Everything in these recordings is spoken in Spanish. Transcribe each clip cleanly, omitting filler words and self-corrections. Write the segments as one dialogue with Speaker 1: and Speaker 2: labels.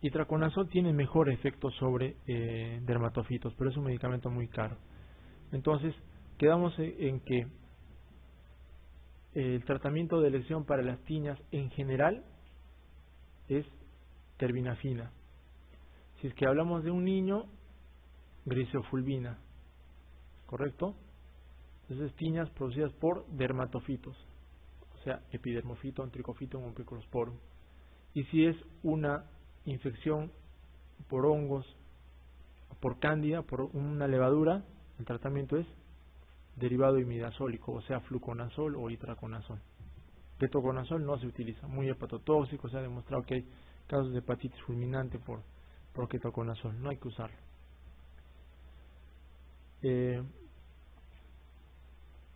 Speaker 1: Itraconazol tiene mejor efecto sobre dermatofitos, pero es un medicamento muy caro. Entonces, quedamos en que el tratamiento de elección para las tiñas en general es terbinafina. Si es que hablamos de un niño, grisofulvina, ¿correcto? Entonces, tiñas producidas por dermatofitos, o sea, epidermofito, tricofito, umbilicosporum. Y si es una infección por hongos, por cándida, por una levadura, el tratamiento es derivado imidazólico, o sea, fluconazol o itraconazol. Ketoconazol no se utiliza, muy hepatotóxico, se ha demostrado que hay casos de hepatitis fulminante por ketoconazol, no hay que usarlo.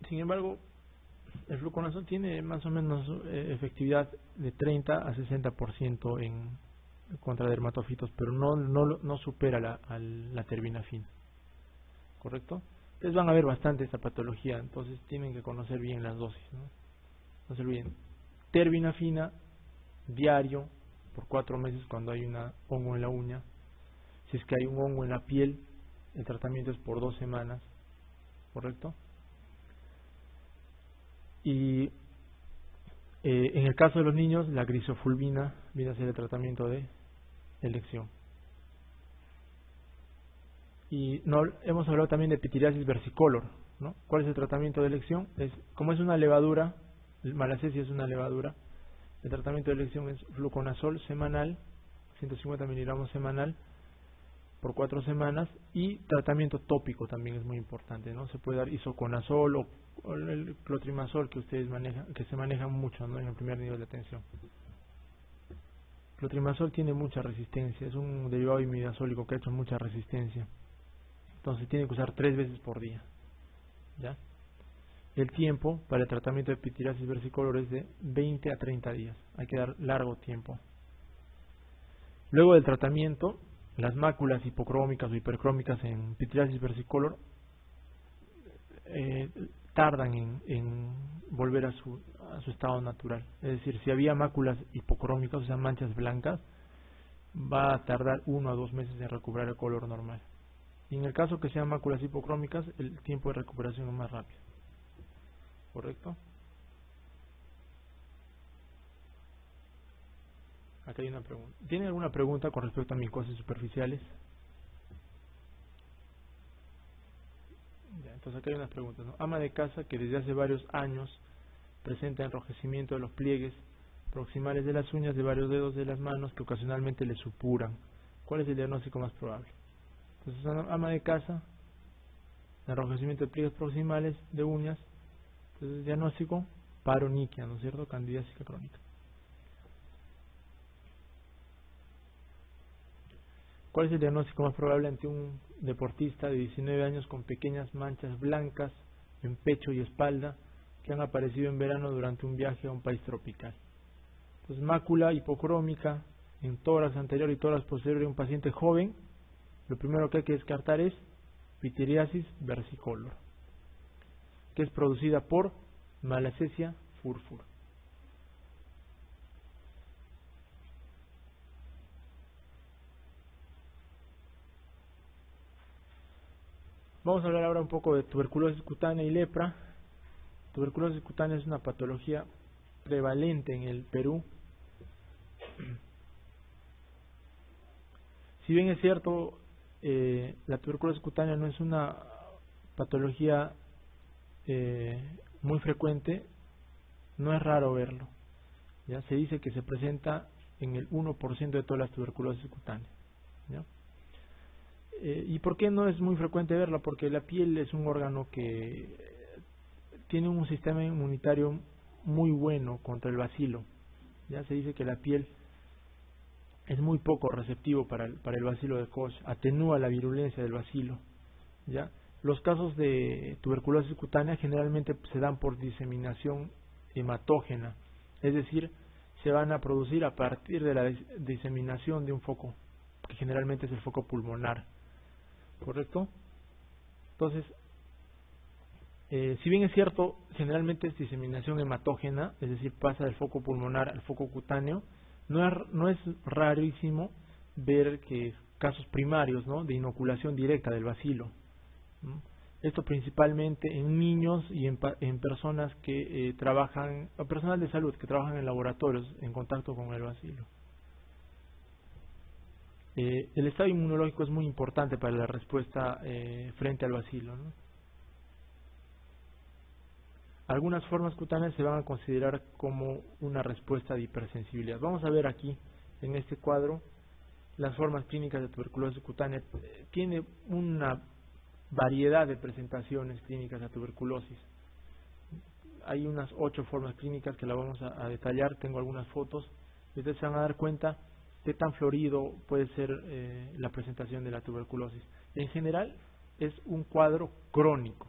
Speaker 1: Sin embargo, el fluconazol tiene más o menos efectividad de 30 a 60% contra dermatofitos, pero no supera la terbinafina, ¿correcto? Ustedes van a ver bastante esta patología, entonces tienen que conocer bien las dosis, ¿no? No se olviden, terbinafina diario por 4 meses cuando hay un hongo en la uña. Si es que hay un hongo en la piel, el tratamiento es por 2 semanas, ¿correcto? Y en el caso de los niños, la grisofulvina viene a ser el tratamiento de elección. Y hemos hablado también de pitiriasis versicolor, ¿no? ¿Cuál es el tratamiento de elección? Como es una levadura, el Malassezia es una levadura, el tratamiento de elección es fluconazol semanal, 150 miligramos semanal, por 4 semanas, y tratamiento tópico también es muy importante, ¿no? Se puede dar isoconazol o el clotrimazol que ustedes manejan, que se maneja mucho, ¿no? En el primer nivel de atención. Clotrimazol tiene mucha resistencia, es un derivado imidazólico que ha hecho mucha resistencia. Entonces tiene que usar 3 veces por día, ¿ya? El tiempo para el tratamiento de pitiriasis versicolor es de 20 a 30 días. Hay que dar largo tiempo. Luego del tratamiento, las máculas hipocrómicas o hipercrómicas en pitiriasis versicolor tardan en volver a su estado natural. Es decir, si había máculas hipocrómicas, o sea, manchas blancas, va a tardar 1 a 2 meses en recuperar el color normal. Y en el caso que sean máculas hipocrómicas, el tiempo de recuperación es más rápido. ¿Correcto? Acá hay una pregunta. ¿Tienen alguna pregunta con respecto a micosis superficiales? Ya, entonces acá hay unas preguntas, ¿no? Ama de casa que desde hace varios años presenta enrojecimiento de los pliegues proximales de las uñas de varios dedos de las manos que ocasionalmente le supuran. ¿Cuál es el diagnóstico más probable? Entonces, ama de casa, enrojecimiento de pliegues proximales de uñas. Entonces, diagnóstico, paroniquia, ¿no es cierto? Candidiásica crónica. ¿Cuál es el diagnóstico más probable ante un deportista de 19 años con pequeñas manchas blancas en pecho y espalda que han aparecido en verano durante un viaje a un país tropical? Entonces, mácula hipocrómica en tórax anterior y tórax posterior de un paciente joven. Lo primero que hay que descartar es pitiriasis versicolor, que es producida por Malassezia furfur. Vamos a hablar ahora un poco de tuberculosis cutánea y lepra. Tuberculosis cutánea es una patología prevalente en el Perú. Si bien es cierto, la tuberculosis cutánea no es una patología muy frecuente, no es raro verlo. ¿Ya? Se dice que se presenta en el 1% de todas las tuberculosis cutáneas. ¿Ya? ¿Y por qué no es muy frecuente verla? Porque la piel es un órgano que tiene un sistema inmunitario muy bueno contra el bacilo. Ya se dice que la piel es muy poco receptivo para el bacilo de Koch, atenúa la virulencia del bacilo. ¿Ya? Los casos de tuberculosis cutánea generalmente se dan por diseminación hematógena, es decir, se van a producir a partir de la diseminación de un foco, que generalmente es el foco pulmonar. ¿Correcto? Entonces, si bien es cierto, generalmente es diseminación hematógena, es decir, pasa del foco pulmonar al foco cutáneo, no es rarísimo ver que casos primarios, ¿no?, de inoculación directa del bacilo, ¿no? Esto principalmente en niños y en personas que trabajan, o personal de salud que trabajan en laboratorios en contacto con el bacilo. El estado inmunológico es muy importante para la respuesta frente al bacilo, ¿no? Algunas formas cutáneas se van a considerar como una respuesta de hipersensibilidad. Vamos a ver aquí, en este cuadro, las formas clínicas de tuberculosis cutánea. Tiene una variedad de presentaciones clínicas de tuberculosis. Hay unas 8 formas clínicas que la vamos a detallar. Tengo algunas fotos. Ustedes se van a dar cuenta de tan florido puede ser la presentación de la tuberculosis. En general es un cuadro crónico.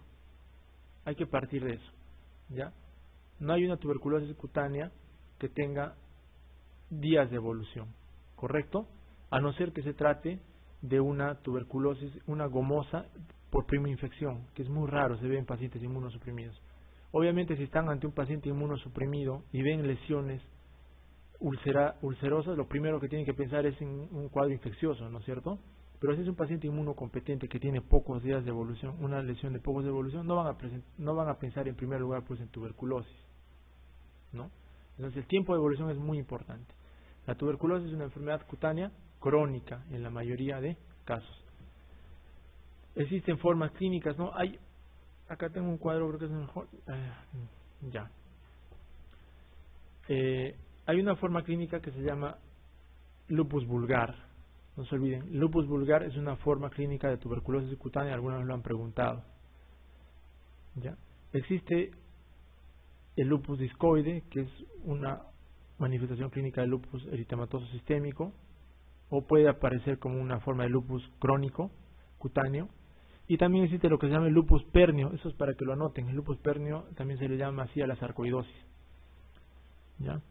Speaker 1: Hay que partir de eso, ¿ya? No hay una tuberculosis cutánea que tenga días de evolución, ¿correcto? A no ser que se trate de una tuberculosis, una gomosa por prima infección, que es muy raro, se ve en pacientes inmunosuprimidos. Obviamente, si están ante un paciente inmunosuprimido y ven lesiones ulcerosas, lo primero que tienen que pensar es en un cuadro infeccioso, ¿no es cierto? Pero si es un paciente inmunocompetente que tiene pocos días de evolución, una lesión de pocos días de evolución, no van a pensar en primer lugar pues en tuberculosis, ¿no? Entonces el tiempo de evolución es muy importante. La tuberculosis es una enfermedad cutánea crónica en la mayoría de casos. Existen formas clínicas, ¿no? Acá tengo un cuadro, creo que es mejor. Ya. Hay una forma clínica que se llama lupus vulgar. No se olviden, lupus vulgar es una forma clínica de tuberculosis cutánea, algunos lo han preguntado. ¿Ya? Existe el lupus discoide, que es una manifestación clínica de lupus eritematoso sistémico, o puede aparecer como una forma de lupus crónico cutáneo. Y también existe lo que se llama el lupus pernio, eso es para que lo anoten. El lupus pernio también se le llama así a la sarcoidosis, ¿ya?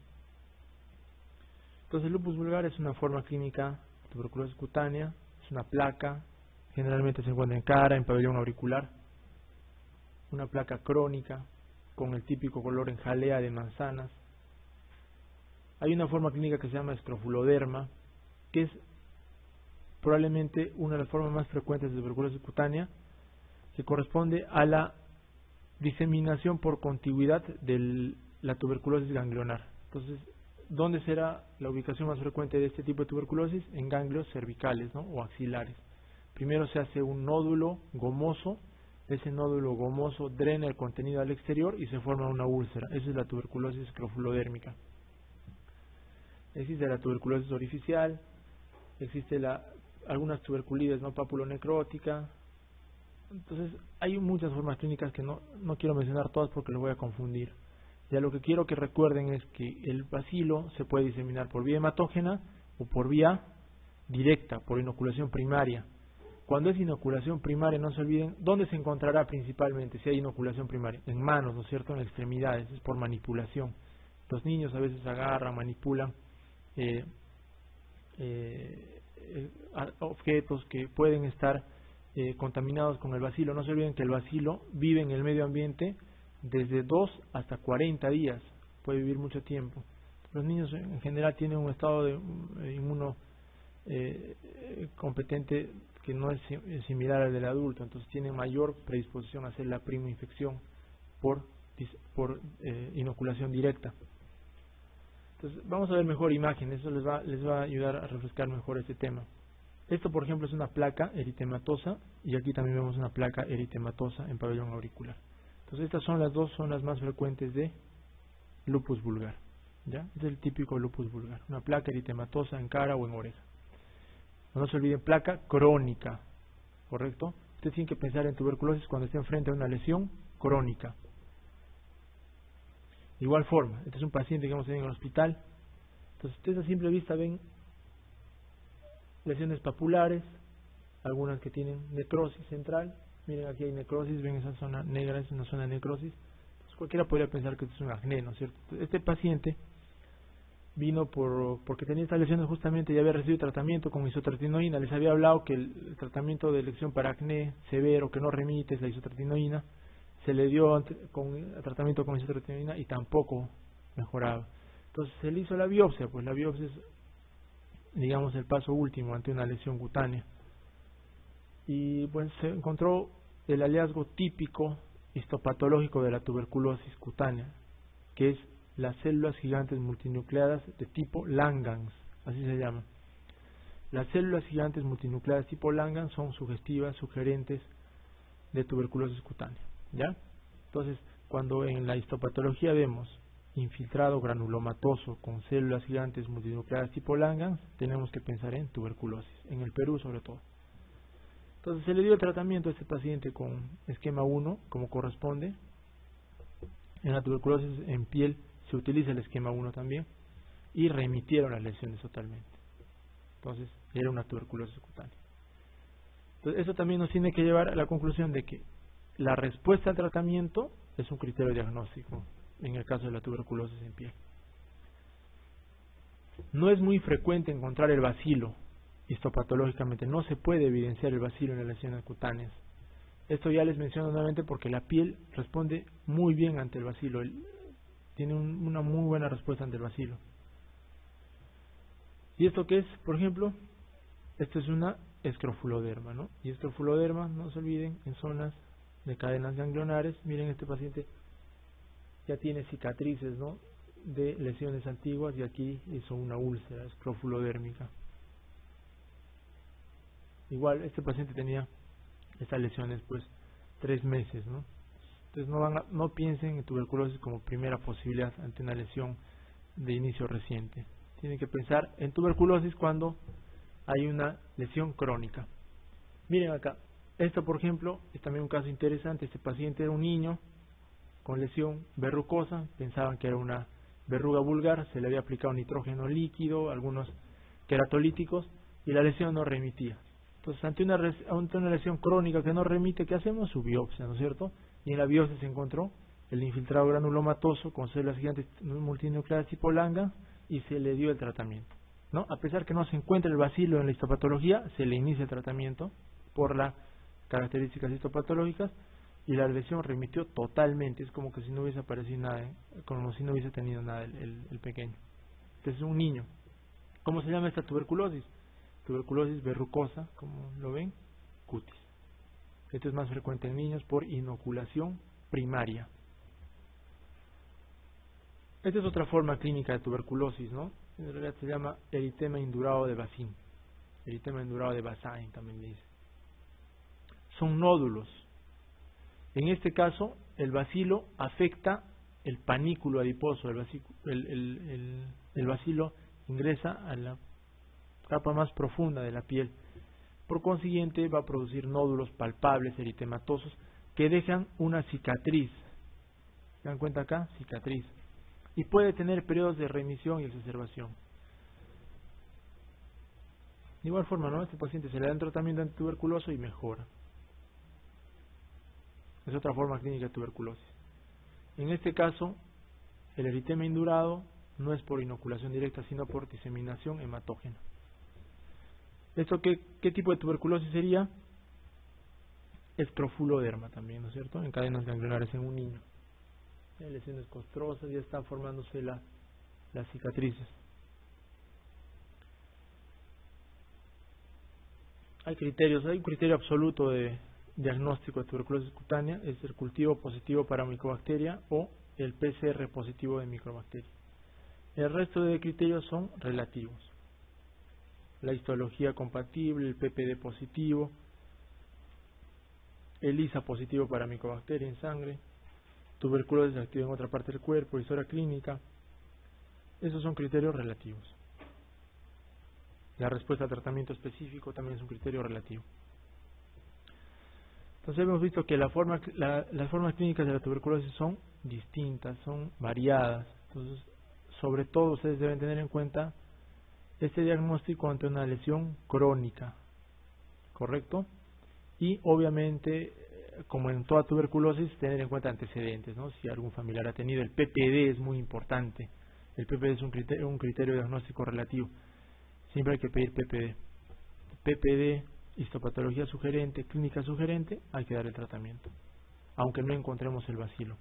Speaker 1: Entonces el lupus vulgar es una forma clínica de tuberculosis cutánea, es una placa, generalmente se encuentra en cara, en pabellón auricular, una placa crónica con el típico color en jalea de manzanas. Hay una forma clínica que se llama escrofuloderma, que es probablemente una de las formas más frecuentes de tuberculosis cutánea, que corresponde a la diseminación por contigüidad de la tuberculosis ganglionar. Entonces, ¿dónde será la ubicación más frecuente de este tipo de tuberculosis? En ganglios cervicales, ¿no?, o axilares. Primero se hace un nódulo gomoso, ese nódulo gomoso drena el contenido al exterior y se forma una úlcera. Esa es la tuberculosis escrofulodérmica. Existe la tuberculosis orificial, existe algunas tuberculides no papulonecrótica. Entonces hay muchas formas clínicas que no quiero mencionar todas porque lo voy a confundir. Ya lo que quiero que recuerden es que el bacilo se puede diseminar por vía hematógena o por vía directa, por inoculación primaria. Cuando es inoculación primaria, no se olviden dónde se encontrará principalmente si hay inoculación primaria. En manos, ¿no es cierto?, en extremidades, es por manipulación. Los niños a veces agarran, manipulan objetos que pueden estar contaminados con el bacilo. No se olviden que el bacilo vive en el medio ambiente desde 2 hasta 40 días, puede vivir mucho tiempo. Los niños en general tienen un estado de inmuno competente que no es similar al del adulto, entonces tienen mayor predisposición a hacer la prima infección por inoculación directa. Entonces vamos a ver mejor imágenes, eso les va a ayudar a refrescar mejor este tema. Esto, por ejemplo, es una placa eritematosa y aquí también vemos una placa eritematosa en pabellón auricular. Entonces estas son las dos zonas más frecuentes de lupus vulgar, ¿ya? Es el típico lupus vulgar, una placa eritematosa en cara o en oreja. No se olviden, placa crónica, ¿correcto? Ustedes tienen que pensar en tuberculosis cuando estén frente a una lesión crónica. De igual forma, este es un paciente que vamos a ver en el hospital. Entonces ustedes a simple vista ven lesiones papulares, algunas que tienen necrosis central. Miren, aquí hay necrosis, ven esa zona negra, es una zona de necrosis. Entonces cualquiera podría pensar que esto es un acné, ¿no es cierto? Este paciente vino porque tenía estas lesiones justamente y había recibido tratamiento con isotretinoína. Les había hablado que el tratamiento de elección para acné severo que no remite es la isotretinoína. Se le dio tratamiento con isotretinoína y tampoco mejoraba. Entonces se le hizo la biopsia, pues la biopsia digamos, el paso último ante una lesión cutánea. Y pues se encontró el hallazgo típico histopatológico de la tuberculosis cutánea, que es las células gigantes multinucleadas de tipo Langhans, así se llama. Las células gigantes multinucleadas tipo Langhans son sugestivas, sugerentes de tuberculosis cutánea, ¿ya? Entonces, cuando en la histopatología vemos infiltrado granulomatoso con células gigantes multinucleadas tipo Langhans, tenemos que pensar en tuberculosis, en el Perú sobre todo. Entonces se le dio el tratamiento a este paciente con esquema 1, como corresponde. En la tuberculosis en piel se utiliza el esquema 1 también, y remitieron las lesiones totalmente. Entonces era una tuberculosis cutánea. Entonces eso también nos tiene que llevar a la conclusión de que la respuesta al tratamiento es un criterio diagnóstico en el caso de la tuberculosis en piel. No es muy frecuente encontrar el bacilo histopatológicamente, no se puede evidenciar el bacilo en las lesiones cutáneas. Esto ya les menciono nuevamente porque la piel responde muy bien ante el bacilo, tiene una muy buena respuesta ante el bacilo. ¿Y esto qué es? Por ejemplo, esto es una escrofuloderma, ¿no? Y escrofuloderma, no se olviden, en zonas de cadenas ganglionares. Miren, este paciente ya tiene cicatrices, ¿no?, de lesiones antiguas, y aquí hizo una úlcera escrofulodérmica. Igual este paciente tenía estas lesiones pues 3 meses, ¿no? Entonces no piensen en tuberculosis como primera posibilidad ante una lesión de inicio reciente. Tienen que pensar en tuberculosis cuando hay una lesión crónica. Miren acá, esto por ejemplo es también un caso interesante. Este paciente era un niño con lesión verrucosa, pensaban que era una verruga vulgar, se le había aplicado nitrógeno líquido, algunos queratolíticos, y la lesión no remitía. Entonces, ante una lesión crónica que no remite, ¿qué hacemos? Su biopsia, ¿no es cierto? Y en la biopsia se encontró el infiltrado granulomatoso con células gigantes multinucleadas tipo Langhans, y se le dio el tratamiento, ¿no? A pesar que no se encuentra el bacilo en la histopatología, se le inicia el tratamiento por las características histopatológicas, y la lesión remitió totalmente. Es como que si no hubiese aparecido nada, como si no hubiese tenido nada el pequeño. Este es un niño. ¿Cómo se llama esta tuberculosis? Tuberculosis verrucosa, como lo ven, cutis. Esto es más frecuente en niños por inoculación primaria. Esta es otra forma clínica de tuberculosis, ¿no? En realidad se llama eritema indurado de Basin. Eritema indurado de Basin también le dice. Son nódulos. En este caso, el bacilo afecta el panículo adiposo. El bacilo ingresa a la capa más profunda de la piel. Por consiguiente, va a producir nódulos palpables, eritematosos, que dejan una cicatriz. ¿Se dan cuenta acá? Cicatriz. Y puede tener periodos de remisión y exacerbación. De igual forma, ¿no? Este paciente se le da un tratamiento antituberculoso y mejora. Es otra forma clínica de tuberculosis. En este caso, el eritema indurado no es por inoculación directa, sino por diseminación hematógena. ¿Esto qué tipo de tuberculosis sería? Escrofuloderma también, ¿no es cierto? En cadenas ganglionares en un niño. Hay lesiones costrosas, ya están formándose las cicatrices. Hay un criterio absoluto de diagnóstico de tuberculosis cutánea, es el cultivo positivo para micobacteria o el PCR positivo de microbacteria. El resto de criterios son relativos. La histología compatible, el PPD positivo, el ISA positivo para micobacteria en sangre, tuberculosis activa en otra parte del cuerpo, historia clínica. Esos son criterios relativos. La respuesta a tratamiento específico también es un criterio relativo. Entonces hemos visto que las formas clínicas de la tuberculosis son distintas, son variadas. Entonces, sobre todo ustedes deben tener en cuenta este diagnóstico ante una lesión crónica, ¿correcto? Y obviamente, como en toda tuberculosis, tener en cuenta antecedentes, ¿no? Si algún familiar ha tenido, el PPD es muy importante. El PPD es un criterio diagnóstico relativo. Siempre hay que pedir PPD. PPD, histopatología sugerente, clínica sugerente, hay que dar el tratamiento, aunque no encontremos el bacilo.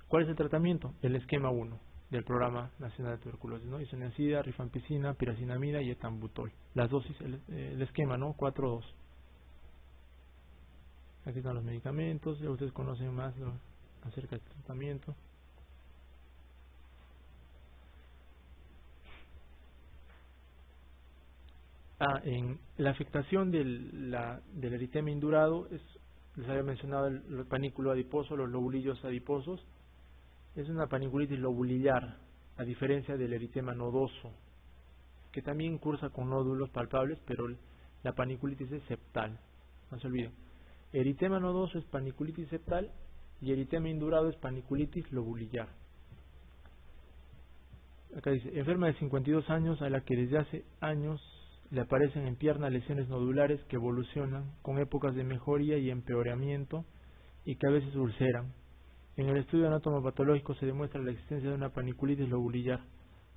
Speaker 1: ¿Cuál es el tratamiento? El esquema 1. del Programa Nacional de Tuberculosis, ¿no? Isoniazida, rifampicina, piracinamida y etambutol. Las dosis, el esquema, ¿no? 4-2. Aquí están los medicamentos, ya ustedes conocen más acerca del tratamiento. En la afectación del eritema indurado, les había mencionado el panículo adiposo, los lobulillos adiposos. Es una paniculitis lobulillar, a diferencia del eritema nodoso, que también cursa con nódulos palpables, pero la paniculitis es septal. No se olviden. Eritema nodoso es paniculitis septal y eritema indurado es paniculitis lobulillar. Acá dice, enferma de 52 años a la que desde hace años le aparecen en pierna lesiones nodulares que evolucionan con épocas de mejoría y empeoramiento y que a veces ulceran. En el estudio anatomopatológico se demuestra la existencia de una paniculitis lobulillar.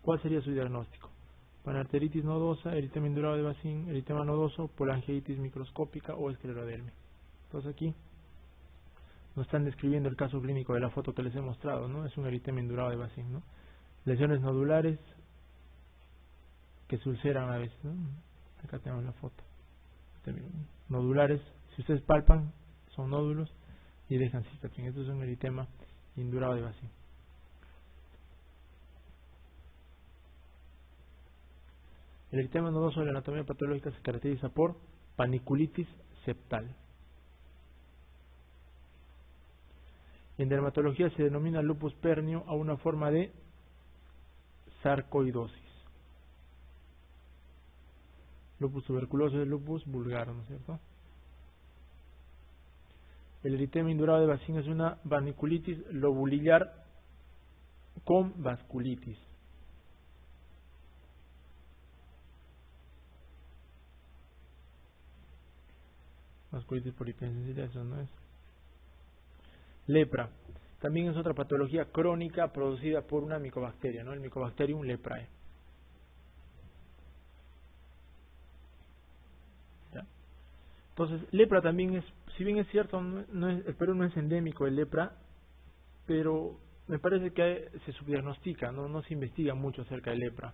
Speaker 1: ¿Cuál sería su diagnóstico? Panarteritis nodosa, eritema indurado de Bacin, eritema nodoso, polangiitis microscópica o esclerodermia. Entonces aquí nos están describiendo el caso clínico de la foto que les he mostrado, ¿no? Es un eritema indurado de Bacin, ¿no? Lesiones nodulares que se ulceran a veces, ¿no? Acá tenemos la foto. Nodulares, si ustedes palpan, son nódulos y dejan cicatriz. Esto es un eritema indurado de Bacin. El eritema nodoso de la anatomía patológica se caracteriza por paniculitis septal. En dermatología se denomina lupus pernio a una forma de sarcoidosis. Lupus tuberculoso es lupus vulgar, ¿no es cierto? El eritema indurado de Bacin es una paniculitis lobulillar con vasculitis. Vasculitis por hipersensibilidad, eso no es. Lepra. También es otra patología crónica producida por una micobacteria, ¿no? El Mycobacterium leprae. ¿Ya? Entonces, lepra también es, si bien es cierto, el Perú no es endémico de lepra, pero me parece que se subdiagnostica, no se investiga mucho acerca de lepra.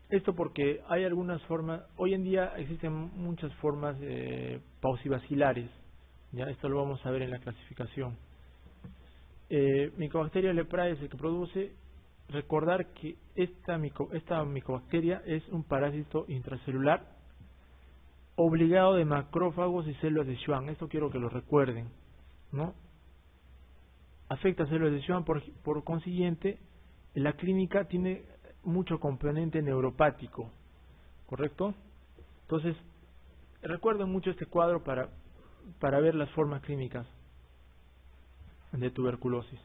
Speaker 1: Esto porque hay algunas formas, hoy en día existen muchas formas paucibacilares, ya esto lo vamos a ver en la clasificación. Mycobacteria leprae es el que produce. Recordar que esta micobacteria es un parásito intracelular obligado de macrófagos y células de Schwann. Esto quiero que lo recuerden, ¿no? Afecta células de Schwann, por consiguiente, la clínica tiene mucho componente neuropático, ¿correcto? Entonces, recuerden mucho este cuadro para ver las formas clínicas de tuberculosis.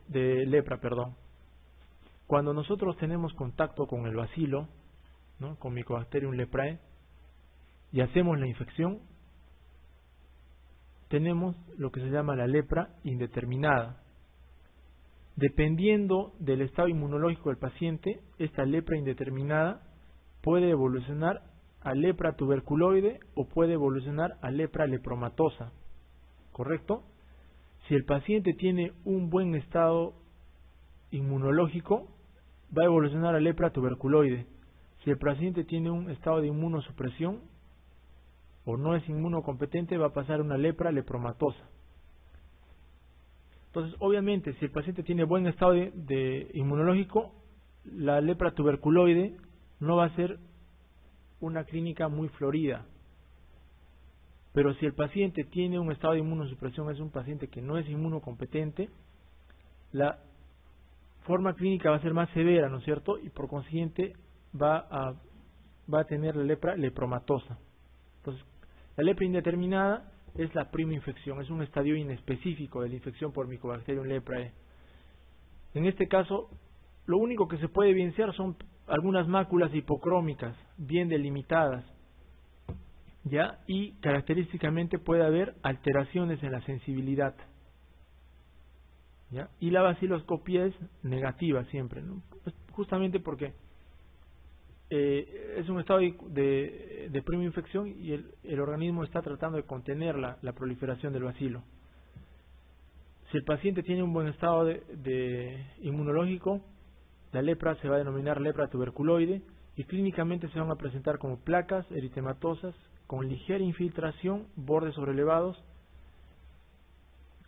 Speaker 1: De lepra, perdón. Cuando nosotros tenemos contacto con el bacilo, ¿no? Con Mycobacterium leprae, y hacemos la infección, tenemos lo que se llama la lepra indeterminada. Dependiendo del estado inmunológico del paciente, esta lepra indeterminada puede evolucionar a lepra tuberculoide o puede evolucionar a lepra lepromatosa, ¿correcto? Si el paciente tiene un buen estado inmunológico, va a evolucionar a lepra tuberculoide. Si el paciente tiene un estado de inmunosupresión o no es inmunocompetente, va a pasar a una lepra lepromatosa. Entonces, obviamente, si el paciente tiene buen estado de inmunológico, la lepra tuberculoide no va a ser una clínica muy florida. Pero si el paciente tiene un estado de inmunosupresión, es un paciente que no es inmunocompetente, la forma clínica va a ser más severa, ¿no es cierto? Y por consiguiente va a tener la lepra lepromatosa. Entonces, la lepra indeterminada es la prima infección, es un estadio inespecífico de la infección por Mycobacterium leprae. En este caso, lo único que se puede evidenciar son algunas máculas hipocrómicas, bien delimitadas, ¿ya? Y característicamente puede haber alteraciones en la sensibilidad, ¿ya? Y la vaciloscopía es negativa siempre, ¿no? Pues justamente porque es un estado de prima infección y el organismo está tratando de contener la proliferación del bacilo. Si el paciente tiene un buen estado de inmunológico, la lepra se va a denominar lepra tuberculoide y clínicamente se van a presentar como placas eritematosas con ligera infiltración, bordes sobrelevados,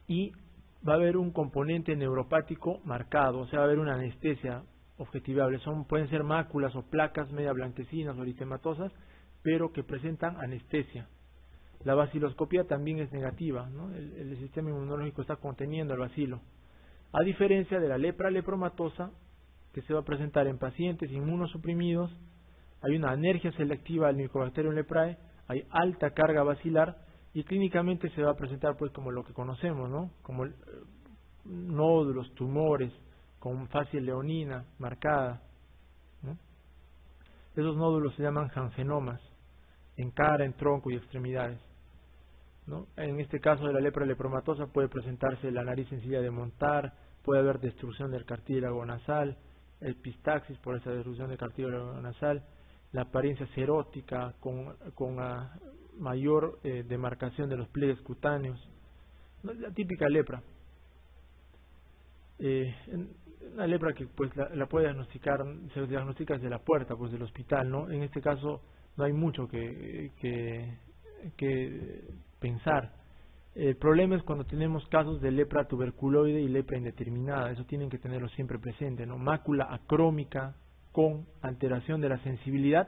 Speaker 1: y va a haber un componente neuropático marcado, o sea, va a haber una anestesia objetivable. Pueden ser máculas o placas media blanquecinas o eritematosas, pero que presentan anestesia. La baciloscopía también es negativa, ¿no? El sistema inmunológico está conteniendo el bacilo. A diferencia de la lepra lepromatosa, que se va a presentar en pacientes inmunosuprimidos, hay una anergia selectiva al Mycobacterium leprae, hay alta carga bacilar y clínicamente se va a presentar pues como lo que conocemos, ¿no? Como nódulos, tumores, con fase leonina marcada, ¿no? Esos nódulos se llaman janssenomas, en cara, en tronco y extremidades, ¿no? En este caso de la lepra lepromatosa puede presentarse la nariz sencilla de montar, puede haber destrucción del cartílago nasal, epistaxis por esa destrucción del cartílago nasal, la apariencia serótica con mayor demarcación de los pliegues cutáneos, ¿no? La típica lepra. Una lepra que pues la puede diagnosticar, se diagnostica desde la puerta pues del hospital, ¿no? En este caso no hay mucho que pensar. El problema es cuando tenemos casos de lepra tuberculoide y lepra indeterminada. Eso tienen que tenerlo siempre presente, ¿no? Mácula acrómica con alteración de la sensibilidad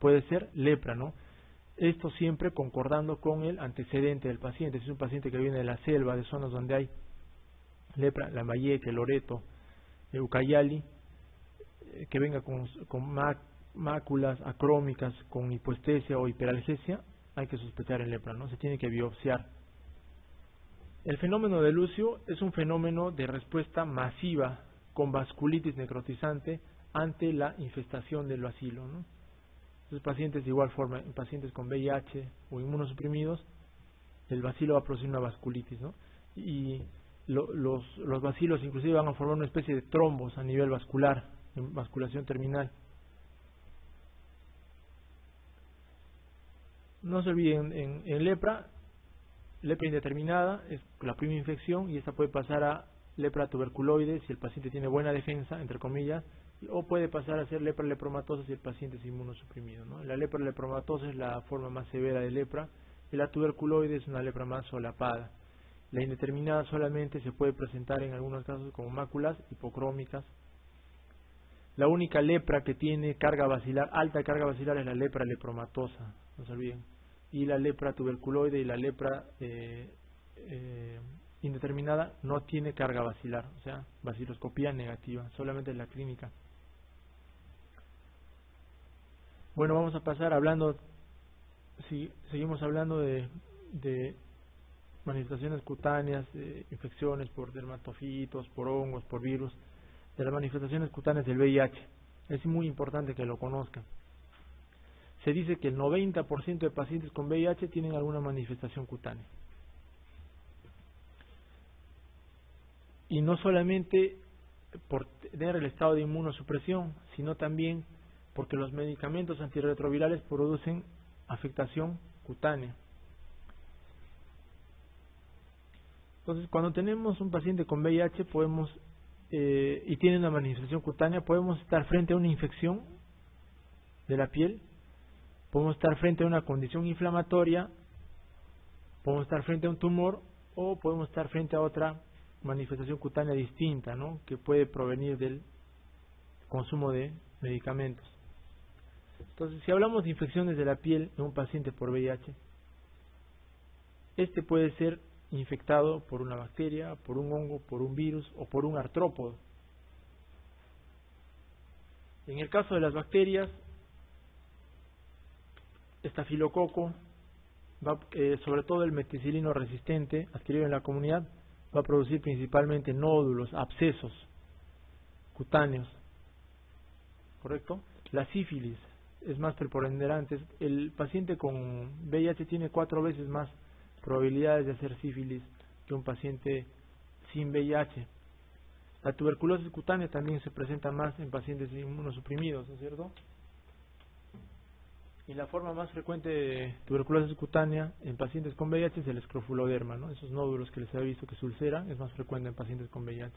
Speaker 1: puede ser lepra, ¿no? Esto siempre concordando con el antecedente del paciente. Si es un paciente que viene de la selva, de zonas donde hay lepra, Lambayeque, Loreto, Ucayali, que venga con máculas acrómicas, con hipoestesia o hiperalgesia, hay que sospechar en lepra, ¿no? Se tiene que biopsiar. El fenómeno de Lucio es un fenómeno de respuesta masiva con vasculitis necrotizante ante la infestación del bacilo, ¿no? Los pacientes de igual forma, en pacientes con VIH o inmunosuprimidos, el bacilo va a producir una vasculitis, ¿no? Y los bacilos inclusive van a formar una especie de trombos a nivel vascular, en vasculación terminal. No se olviden, en lepra indeterminada es la primera infección y esta puede pasar a lepra tuberculoide si el paciente tiene buena defensa, entre comillas, o puede pasar a ser lepra lepromatosa si el paciente es inmunosuprimido, ¿no? La lepra lepromatosa es la forma más severa de lepra y la tuberculoide es una lepra más solapada. La indeterminada solamente se puede presentar en algunos casos como máculas hipocrómicas. La única lepra que tiene carga bacilar, alta carga bacilar, es la lepra lepromatosa, no se olviden. Y la lepra tuberculoide y la lepra indeterminada no tiene carga bacilar, o sea, baciloscopía negativa, solamente en la clínica. Bueno, vamos a pasar hablando, seguimos hablando de manifestaciones cutáneas, infecciones por dermatofitos, por hongos, por virus, de las manifestaciones cutáneas del VIH. Es muy importante que lo conozcan. Se dice que el 90% de pacientes con VIH tienen alguna manifestación cutánea. Y no solamente por tener el estado de inmunosupresión, sino también porque los medicamentos antirretrovirales producen afectación cutánea. Entonces, cuando tenemos un paciente con VIH y tiene una manifestación cutánea, podemos estar frente a una infección de la piel, podemos estar frente a una condición inflamatoria, podemos estar frente a un tumor o podemos estar frente a otra manifestación cutánea distinta, ¿no? Que puede provenir del consumo de medicamentos. Entonces, si hablamos de infecciones de la piel en un paciente por VIH, este puede ser infectado por una bacteria, por un hongo, por un virus o por un artrópodo. En el caso de las bacterias, estafilococo, sobre todo el meticilino resistente adquirido en la comunidad, va a producir principalmente nódulos, abscesos cutáneos, ¿correcto? La sífilis es más preponderante. El paciente con VIH tiene 4 veces más probabilidades de hacer sífilis que un paciente sin VIH. La tuberculosis cutánea también se presenta más en pacientes inmunosuprimidos, ¿no es cierto? Y la forma más frecuente de tuberculosis cutánea en pacientes con VIH es el escrofuloderma, ¿no? Esos nódulos que les había visto que se ulceran es más frecuente en pacientes con VIH.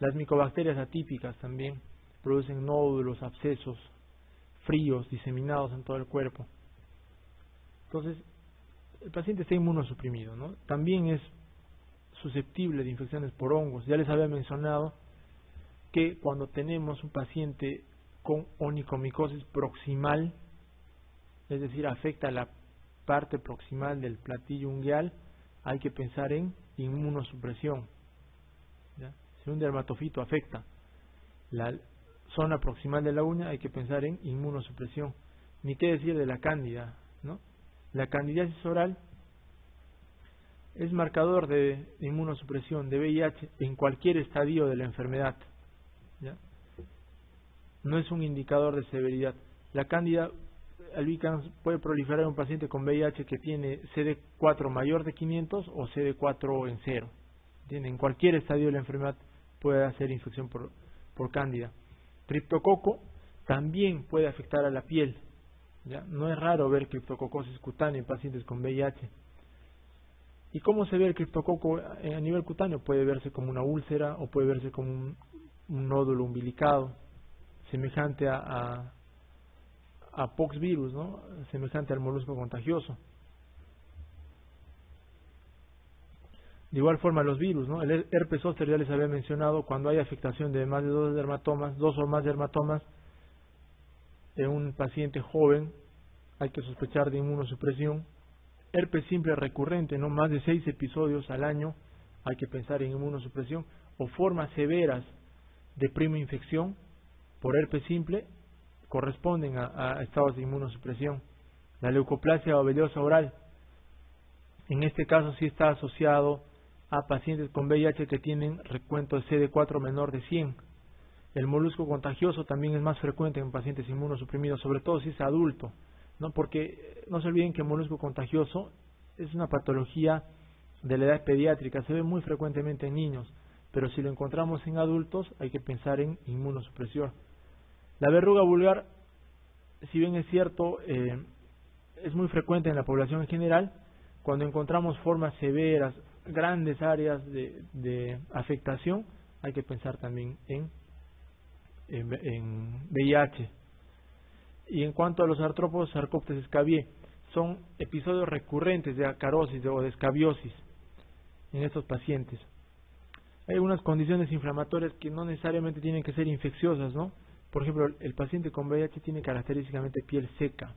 Speaker 1: Las micobacterias atípicas también producen nódulos, abscesos, fríos, diseminados en todo el cuerpo. Entonces, el paciente está inmunosuprimido, ¿no? También es susceptible de infecciones por hongos. Ya les había mencionado que cuando tenemos un paciente con onicomicosis proximal, es decir, afecta la parte proximal del platillo ungueal, hay que pensar en inmunosupresión, ¿ya? Si un dermatofito afecta la zona proximal de la uña, hay que pensar en inmunosupresión. Ni qué decir de la cándida, ¿no? La candidiasis oral es marcador de inmunosupresión de VIH en cualquier estadio de la enfermedad, ¿ya? No es un indicador de severidad. La cándida albicans puede proliferar en un paciente con VIH que tiene CD4 mayor de 500 o CD4 en 0. En cualquier estadio de la enfermedad puede hacer infección por cándida. Criptococo también puede afectar a la piel, ¿ya? No es raro ver criptococosis cutánea en pacientes con VIH. ¿Y cómo se ve el criptococo a nivel cutáneo? Puede verse como una úlcera o puede verse como un nódulo umbilicado, semejante a poxvirus, ¿no? Semejante al molusco contagioso. De igual forma los virus, ¿no? El herpes zóster ya les había mencionado, cuando hay afectación de más de dos o más dermatomas en un paciente joven, hay que sospechar de inmunosupresión. Herpes simple recurrente, ¿no? Más de 6 episodios al año, hay que pensar en inmunosupresión. O formas severas de primoinfección por herpes simple corresponden a estados de inmunosupresión. La leucoplasia ovellosa oral, en este caso sí está asociado a pacientes con VIH que tienen recuento de CD4 menor de 100. El molusco contagioso también es más frecuente en pacientes inmunosuprimidos, sobre todo si es adulto, ¿no? Porque no se olviden que el molusco contagioso es una patología de la edad pediátrica, se ve muy frecuentemente en niños, pero si lo encontramos en adultos hay que pensar en inmunosupresión. La verruga vulgar, si bien es cierto, es muy frecuente en la población en general. Cuando encontramos formas severas, grandes áreas de afectación, hay que pensar también en VIH. Y en cuanto a los artrópodos Sarcoptes escabiei, son episodios recurrentes de acarosis o de escabiosis en estos pacientes. Hay algunas condiciones inflamatorias que no necesariamente tienen que ser infecciosas, ¿no? Por ejemplo, el paciente con VIH tiene característicamente piel seca,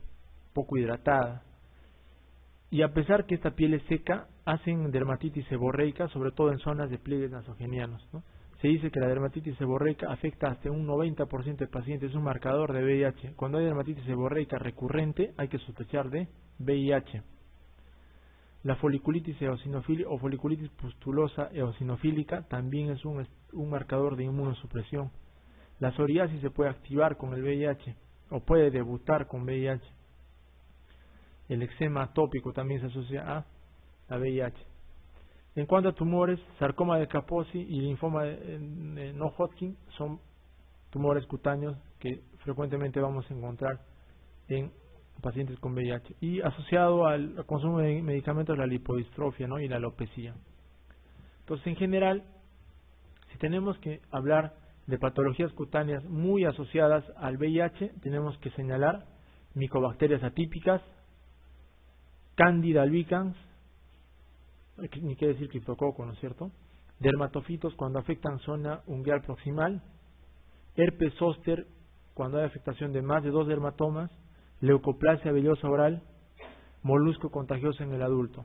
Speaker 1: poco hidratada. Y a pesar que esta piel es seca, hacen dermatitis seborreica, sobre todo en zonas de pliegues nasogenianos, ¿no? Se dice que la dermatitis seborreica afecta hasta un 90% de pacientes, es un marcador de VIH. Cuando hay dermatitis seborreica recurrente, hay que sospechar de VIH. La foliculitis eosinofílica o foliculitis pustulosa eosinofílica también es un marcador de inmunosupresión. La psoriasis se puede activar con el VIH o puede debutar con VIH. El eczema atópico también se asocia a VIH. En cuanto a tumores, sarcoma de Kaposi y linfoma de no-Hodgkin son tumores cutáneos que frecuentemente vamos a encontrar en pacientes con VIH. Y asociado al consumo de medicamentos, la lipodistrofia, ¿no? Y la alopecia. Entonces, en general, si tenemos que hablar de patologías cutáneas muy asociadas al VIH, tenemos que señalar micobacterias atípicas, Candida albicans, ni qué decir criptococo, ¿no es cierto? Dermatofitos cuando afectan zona ungueal proximal, herpes zóster cuando hay afectación de más de 2 dermatomas, leucoplasia vellosa oral, molusco contagioso en el adulto.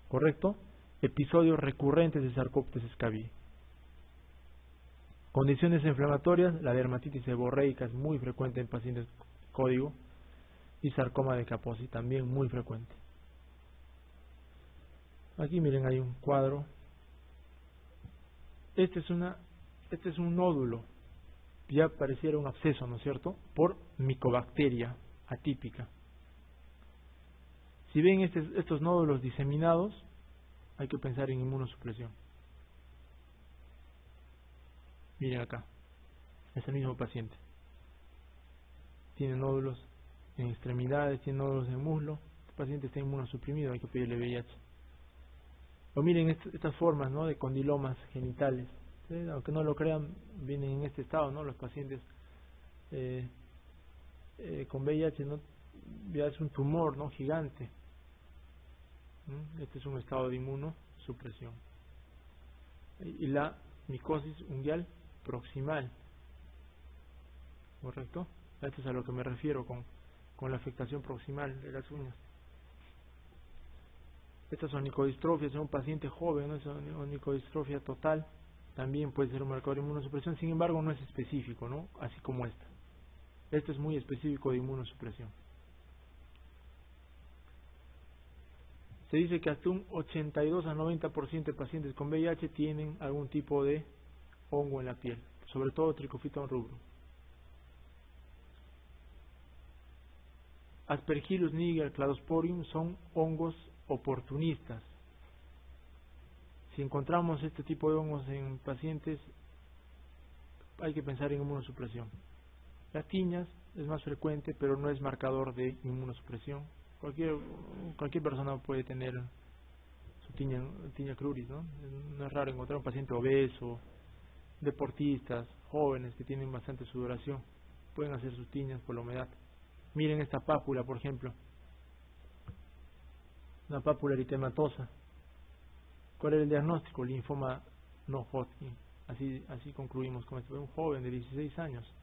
Speaker 1: ¿Correcto? Episodios recurrentes de Sarcoptes escabiei. Condiciones inflamatorias, la dermatitis seborreica es muy frecuente en pacientes código y sarcoma de Kaposi también muy frecuente. Aquí miren, hay un cuadro. Este es un nódulo, ya pareciera un absceso, ¿no es cierto? Por micobacteria atípica. Si ven estos nódulos diseminados, hay que pensar en inmunosupresión. Miren acá, es el mismo paciente. Tiene nódulos en extremidades, tiene nódulos en muslo. El paciente está inmunosuprimido, hay que pedirle VIH. O miren estas formas, ¿no?, de condilomas genitales. ¿Sí? Aunque no lo crean, vienen en este estado, ¿no?, los pacientes con VIH, ¿no? Ya es un tumor, ¿no?, gigante. Este es un estado de inmunosupresión. Y la micosis unguial proximal, ¿correcto? Esto es a lo que me refiero con la afectación proximal de las uñas. Estas onicodistrofias en un paciente joven, ¿no? Es onicodistrofia total, también puede ser un marcador de inmunosupresión, sin embargo no es específico, ¿no?, así como esta. Esto es muy específico de inmunosupresión. Se dice que hasta un 82 a 90% de pacientes con VIH tienen algún tipo de hongo en la piel, sobre todo Trichofiton rubrum. Aspergillus niger, Cladosporium son hongos oportunistas. Si encontramos este tipo de hongos en pacientes, hay que pensar en inmunosupresión. Las tiñas es más frecuente, pero no es marcador de inmunosupresión. Cualquier persona puede tener su tiña cruris, ¿no? No es raro encontrar un paciente obeso, deportistas, jóvenes que tienen bastante sudoración, pueden hacer sus tiñas por la humedad. Miren esta pápula, por ejemplo, una pápula eritematosa. ¿Cuál es el diagnóstico? Linfoma no Hodgkin. Así concluimos con esto. Un joven de 16 años.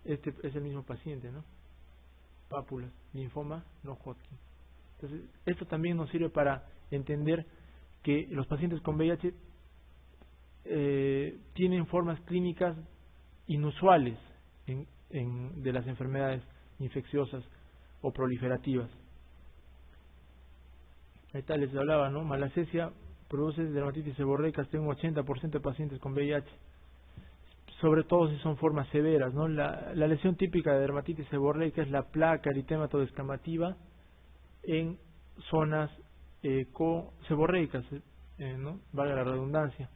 Speaker 1: Este es el mismo paciente, ¿no? Pápulas, linfoma no Hodgkin. Entonces, esto también nos sirve para entender que los pacientes con VIH tienen formas clínicas inusuales de las enfermedades infecciosas o proliferativas. Ahí está, les hablaba, ¿no? Malacesia produce dermatitis seborreica hasta un 80% de pacientes con VIH. Sobre todo si son formas severas, ¿no? La lesión típica de dermatitis seborreica es la placa eritematoso-descamativa en zonas seborreicas, ¿no?, valga la redundancia,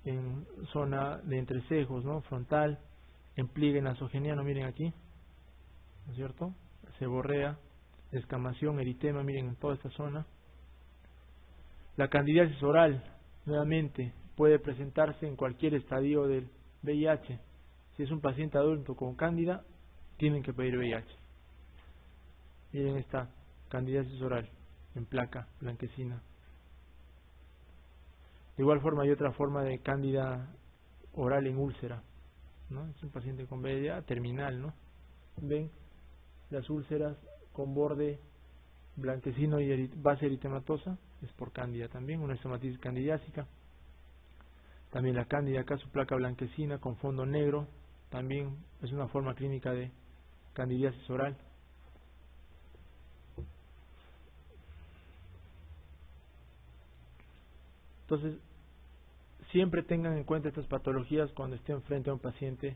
Speaker 1: en zona de entrecejos, ¿no?, frontal, en pliegue nasogeniano, miren aquí, ¿no es cierto? Seborrea, descamación, eritema, miren en toda esta zona. La candidiasis oral, nuevamente, puede presentarse en cualquier estadio del VIH. Si es un paciente adulto con cándida, tienen que pedir VIH. Miren esta candidiasis oral en placa blanquecina. De igual forma hay otra forma de cándida oral en úlcera, ¿no? Es un paciente con VIH terminal, ¿no? Ven las úlceras con borde blanquecino y base eritematosa, es por cándida también, una estomatitis candidiásica. También la cándida acá, su placa blanquecina con fondo negro, también es una forma clínica de candidiasis oral. Entonces, siempre tengan en cuenta estas patologías cuando estén frente a un paciente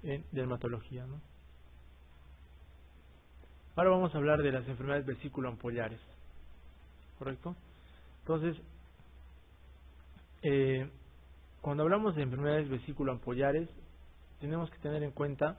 Speaker 1: en dermatología, ¿no? Ahora vamos a hablar de las enfermedades vesículo-ampollares, ¿correcto? Entonces, cuando hablamos de enfermedades vesículo-ampollares, tenemos que tener en cuenta